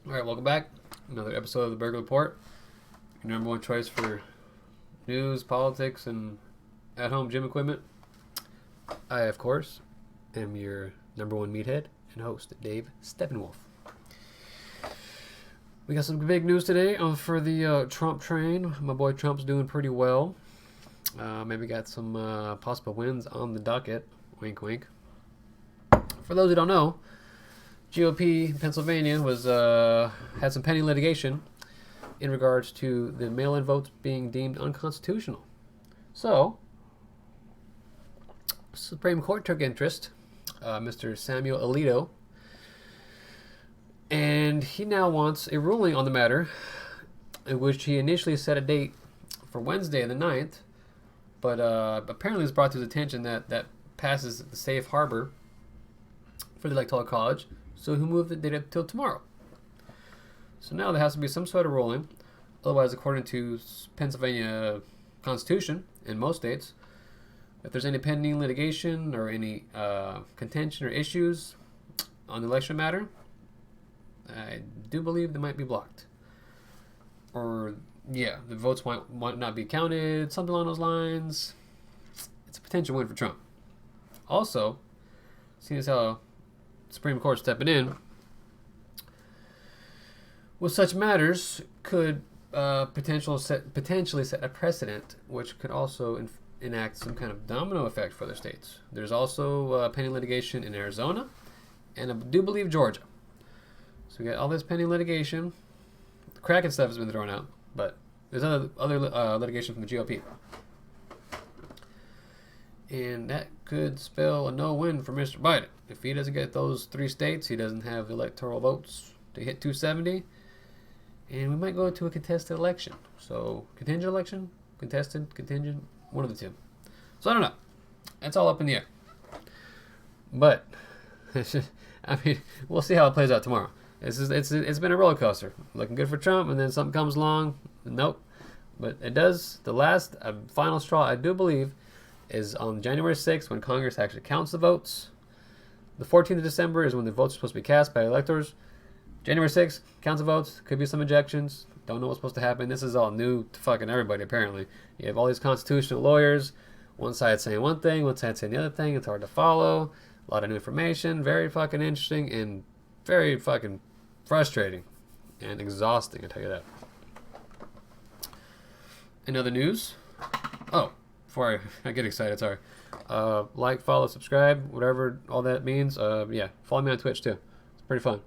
All right, welcome back. Another episode of the Burger Report. Your number one choice for news, politics, and at-home gym equipment. I, of course, am your number one meathead and host, Dave Steppenwolf. We got some big news today for the Trump train. My boy Trump's doing pretty well. Maybe got some possible wins on the docket. Wink, wink. For those who don't know, GOP in Pennsylvania was had some pending litigation in regards to the mail-in votes being deemed unconstitutional. So, Supreme Court took interest, Mr. Samuel Alito, and he now wants a ruling on the matter, in which he initially set a date for Wednesday the 9th, but apparently it's brought to his attention that passes the safe harbor for the Electoral College, so he moved the date up till tomorrow. So now there has to be some sort of ruling. Otherwise, according to Pennsylvania Constitution in most states, if there's any pending litigation or any contention or issues on the election matter, I do believe they might be blocked. Or, yeah, the votes might not be counted, something along those lines. It's a potential win for Trump. Also, seeing as how Supreme Court stepping in with such matters could potentially set a precedent, which could also enact some kind of domino effect for other states. There's also pending litigation in Arizona, and I do believe Georgia. So we got all this pending litigation. The Kraken stuff has been thrown out, but there's other litigation from the GOP. And that could spell a no-win for Mr. Biden. If he doesn't get those 3 states, he doesn't have the electoral votes to hit 270, and we might go to a contested election. So, contingent election, contested, contingent, one of the two. So, I don't know. It's all up in the air. But, I mean, we'll see how it plays out tomorrow. It's been a roller coaster. Looking good for Trump, and then something comes along. Nope. But it does. The last final straw, I do believe, is on January 6th when Congress actually counts the votes. The 14th of December is when the votes are supposed to be cast by electors. January 6th, counts the votes. Could be some ejections. Don't know what's supposed to happen. This is all new to fucking everybody, apparently. You have all these constitutional lawyers. One side saying one thing, one side saying the other thing. It's hard to follow. A lot of new information. Very fucking interesting and very fucking frustrating and exhausting, I tell you that. In other news, before I get excited, sorry. Like, follow, subscribe, whatever all that means. Yeah, follow me on Twitch too. It's pretty fun.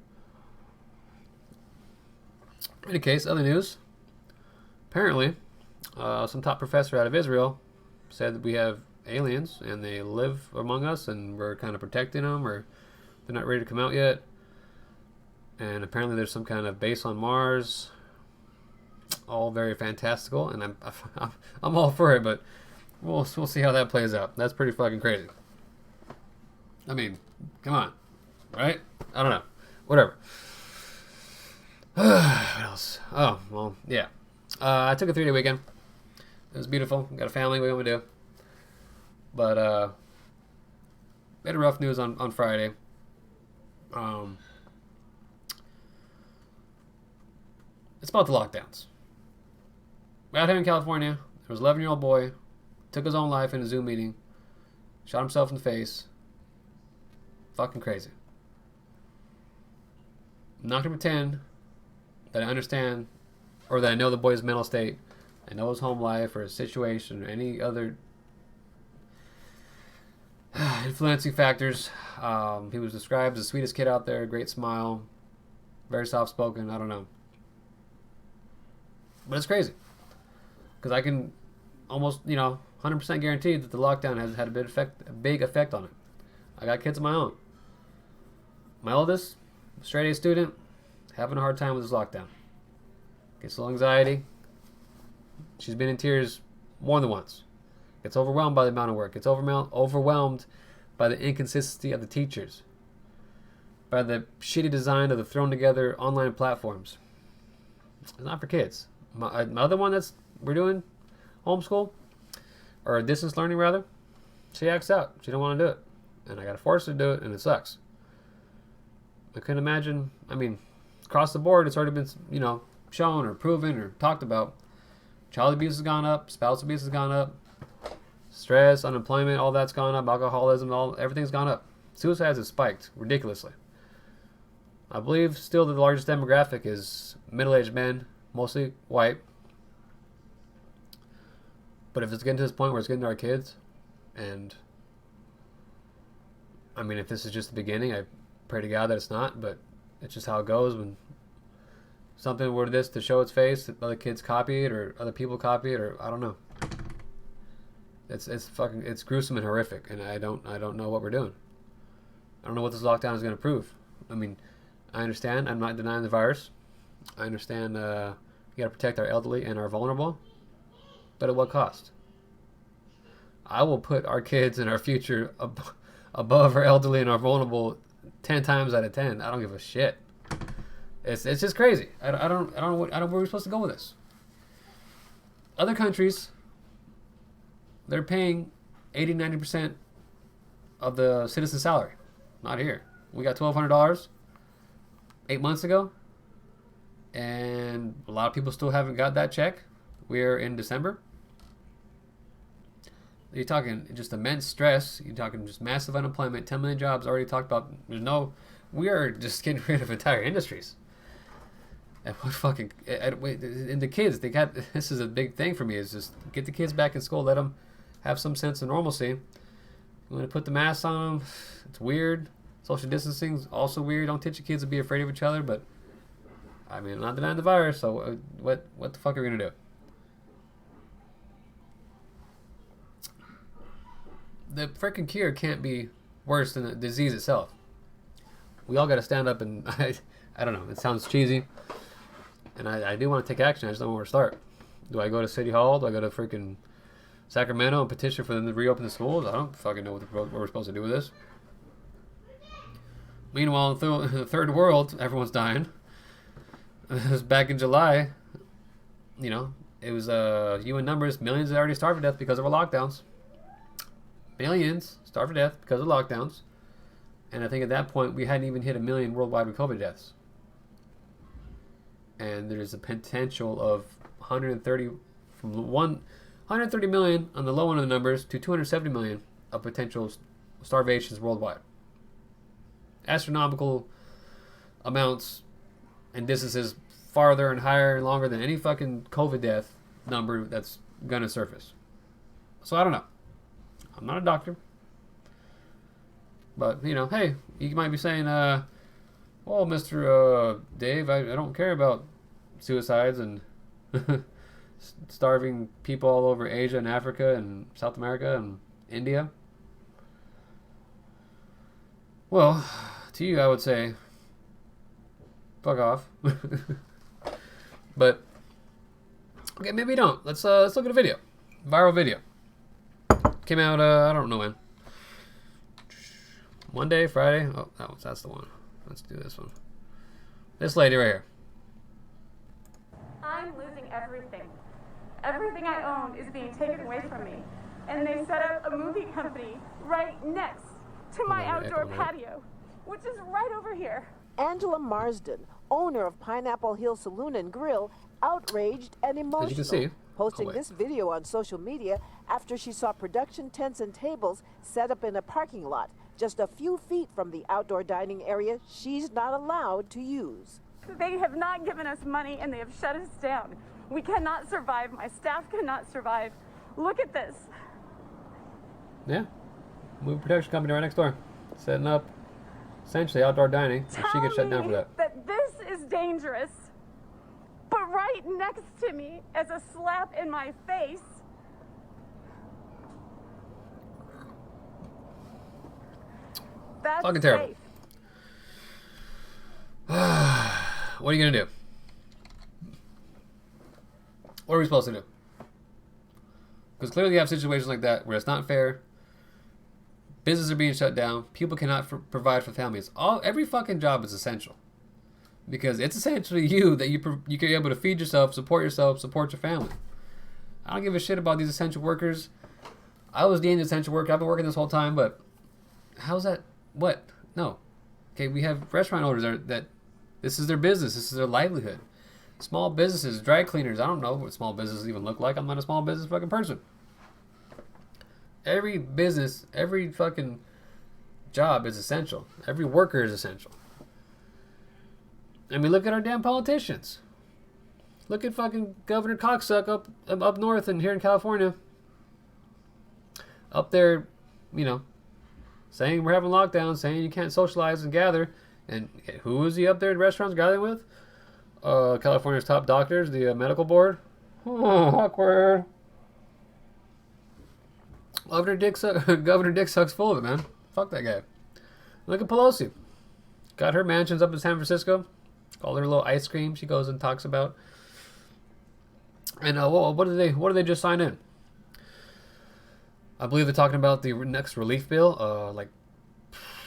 In any case, other news. Apparently, some top professor out of Israel said that we have aliens and they live among us and we're kind of protecting them, or they're not ready to come out yet. And apparently there's some kind of base on Mars. All very fantastical, and I'm all for it, but we'll see how that plays out. That's pretty fucking crazy. I mean, come on, right? I don't know. Whatever. What else? Oh, well, yeah. I took a 3-day weekend. It was beautiful. Got a family. What are we gonna do? But we had a rough news on Friday. It's about the lockdowns. Out here in California, there was an 11-year-old boy, took his own life in a Zoom meeting, shot himself in the face. Fucking crazy. I'm not going to pretend that I understand or that I know the boy's mental state. I know his home life or his situation or any other influencing factors. He was described as the sweetest kid out there, great smile, very soft-spoken, I don't know. But it's crazy. Because I can almost, 100% guarantee that the lockdown has had a big effect on it. I got kids of my own. My oldest, straight A student, having a hard time with this lockdown. Gets a little anxiety. She's been in tears more than once. Gets overwhelmed by the amount of work. Gets overwhelmed by the inconsistency of the teachers. By the shitty design of the thrown together online platforms. It's not for kids. My other one we're doing homeschool, or distance learning rather, she acts out. She don't want to do it. And I got to force her to do it, and it sucks. I couldn't imagine, across the board. It's already been, shown or proven or talked about. Child abuse has gone up. Spouse abuse has gone up. Stress, unemployment, all that's gone up. Alcoholism, everything's gone up. Suicides have spiked ridiculously. I believe still the largest demographic is middle-aged men, mostly white. But if it's getting to this point where it's getting to our kids, and I mean, if this is just the beginning, I pray to God that it's not, but it's just how it goes when something were this to show its face, that other kids copy it or other people copy it, or I don't know. It's gruesome and horrific, and I don't know what we're doing. I don't know what this lockdown is going to prove. I mean, I understand. I'm not denying the virus. I understand we got to protect our elderly and our vulnerable, but at what cost? I will put our kids and our future above our elderly and our vulnerable 10 times out of 10. I don't give a shit. It's just crazy. I don't know where we're supposed to go with this. Other countries, they're paying 80-90% of the citizen salary. Not here. We got $1,200 8 months ago, and a lot of people still haven't got that check. We're in December. You're talking just immense stress. You're talking just massive unemployment. 10 million jobs already talked about. We are just getting rid of entire industries. And what fucking, and the kids, this is a big thing for me, is just get the kids back in school, let them have some sense of normalcy. You want to put the masks on them, it's weird. Social distancing's also weird. Don't teach your kids to be afraid of each other, but I mean, I'm not denying the virus, so what the fuck are we going to do? The freaking cure can't be worse than the disease itself. We all got to stand up and, I don't know, it sounds cheesy. And I do want to take action. I just don't know where to start. Do I go to City Hall? Do I go to freaking Sacramento and petition for them to reopen the schools? I don't fucking know what we're supposed to do with this. Meanwhile, in the third world, everyone's dying. It was back in July. It was UN numbers. Millions had already starved to death because of our lockdowns. Millions starved to death because of lockdowns. And I think at that point, we hadn't even hit 1 million worldwide with COVID deaths. And there's a potential of 130 million on the low end of the numbers to 270 million of potential starvations worldwide. Astronomical amounts and distances farther and higher and longer than any fucking COVID death number that's gonna surface. So I don't know. I'm not a doctor. But, hey, you might be saying, well, Mr. Dave, I don't care about suicides and starving people all over Asia and Africa and South America and India. Well, to you, I would say, fuck off. But, okay, maybe don't. Let's look at a video. Viral video. Came out, I don't know when. Monday, Friday. Oh, that's the one. Let's do this one. This lady right here. I'm losing everything. Everything I own is being taken away from me. And they set up a movie company right next to my outdoor patio, which is right over here. Angela Marsden, owner of Pineapple Hill Saloon and Grill, outraged and emotional. As you can see, posting this video on social media after she saw production tents and tables set up in a parking lot just a few feet from the outdoor dining area she's not allowed to use. They have not given us money and they have shut us down. We cannot survive. My staff cannot survive. Look at this. Yeah. Movie production company right next door. Setting up essentially outdoor dining. And she gets shut down for that this is dangerous. But right next to me, as a slap in my face, that's fucking terrible. safe. What are you gonna do? What are we supposed to do? Because clearly you have situations like that where it's not fair. Businesses are being shut down. People cannot provide for families. Every fucking job is essential. Because it's essentially you that you can be able to feed yourself, support your family. I don't give a shit about these essential workers. I was deemed an essential worker. I've been working this whole time, but how's that? What? No. Okay, we have restaurant owners that This is their business. This is their livelihood. Small businesses, dry cleaners. I don't know what small businesses even look like. I'm not a small business fucking person. Every business, every fucking job is essential. Every worker is essential. I mean, look at our damn politicians. Look at fucking Governor Cocksuck up north and here in California. Up there, you know, saying we're having lockdowns, saying you can't socialize and gather. And who is he up there in restaurants gathering with? California's top doctors, the medical board. Oh, awkward. Governor Dick sucks full of it, man. Fuck that guy. Look at Pelosi. Got her mansions up in San Francisco. All her little ice cream she goes and talks about. And what do they just sign in? I believe they're talking about the next relief bill, like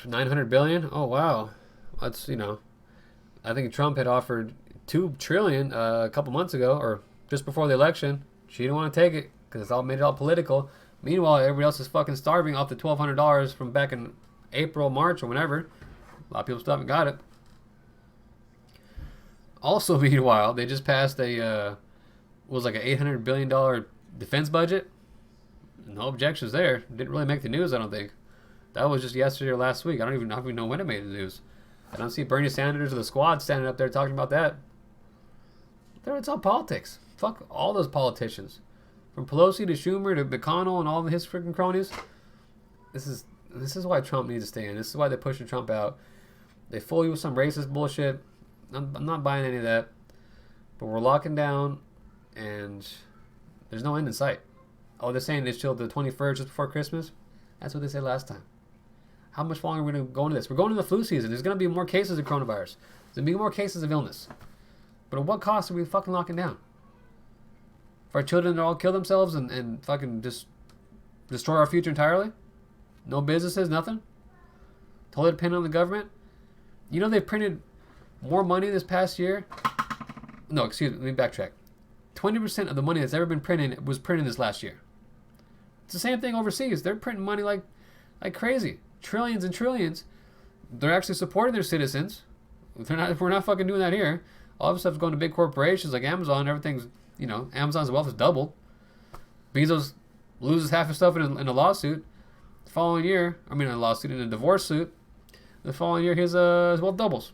$900 billion. Oh wow, that's, you know, I think Trump had offered $2 trillion a couple months ago, or just before the election. She didn't want to take it because it's all made it all political. Meanwhile, everybody else is fucking starving off the $1,200 from back in April, March, or whenever. A lot of people still haven't got it. Also, meanwhile, they just passed a was like an $800 billion defense budget. No objections there. Didn't really make the news, I don't think. That was just yesterday or last week. I don't even know when it made the news. I don't see Bernie Sanders or the squad standing up there talking about that. It's all politics. Fuck all those politicians. From Pelosi to Schumer to McConnell and all of his freaking cronies. This is why Trump needs to stay in. This is why they're pushing Trump out. They fool you with some racist bullshit. I'm not buying any of that. But we're locking down, and there's no end in sight. Oh, they're saying it's till the 21st, just before Christmas? That's what they said last time. How much longer are we going to go into this? We're going into the flu season. There's going to be more cases of coronavirus. There's going to be more cases of illness. But at what cost are we fucking locking down? For our children to all kill themselves and fucking just destroy our future entirely? No businesses, nothing? Totally dependent on the government? You know they've printed more money this past year? No, excuse me, let me backtrack. 20% of the money that's ever been printed was printed this last year. It's the same thing overseas. They're printing money like crazy. Trillions and trillions. They're actually supporting their citizens. We're not fucking doing that here. All of stuff's going to big corporations like Amazon. Everything's, you know, Amazon's wealth is doubled. Bezos loses half his stuff in a lawsuit. The following year, in a divorce suit. The following year, his wealth doubles.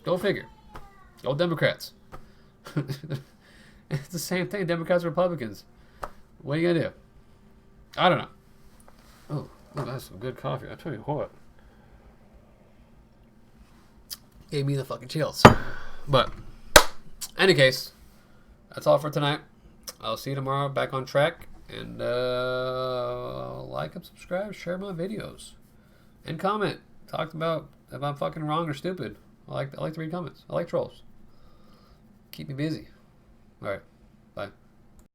Go figure. Go Democrats. It's the same thing, Democrats and Republicans. What are you gonna do? I don't know. Oh, that's some good coffee. I tell you what. Gave me the fucking chills. But, any case, that's all for tonight. I'll see you tomorrow, back on track. And like and subscribe, share my videos. And comment. Talk about if I'm fucking wrong or stupid. I like to read comments. I like trolls. Keep me busy. Alright. Bye.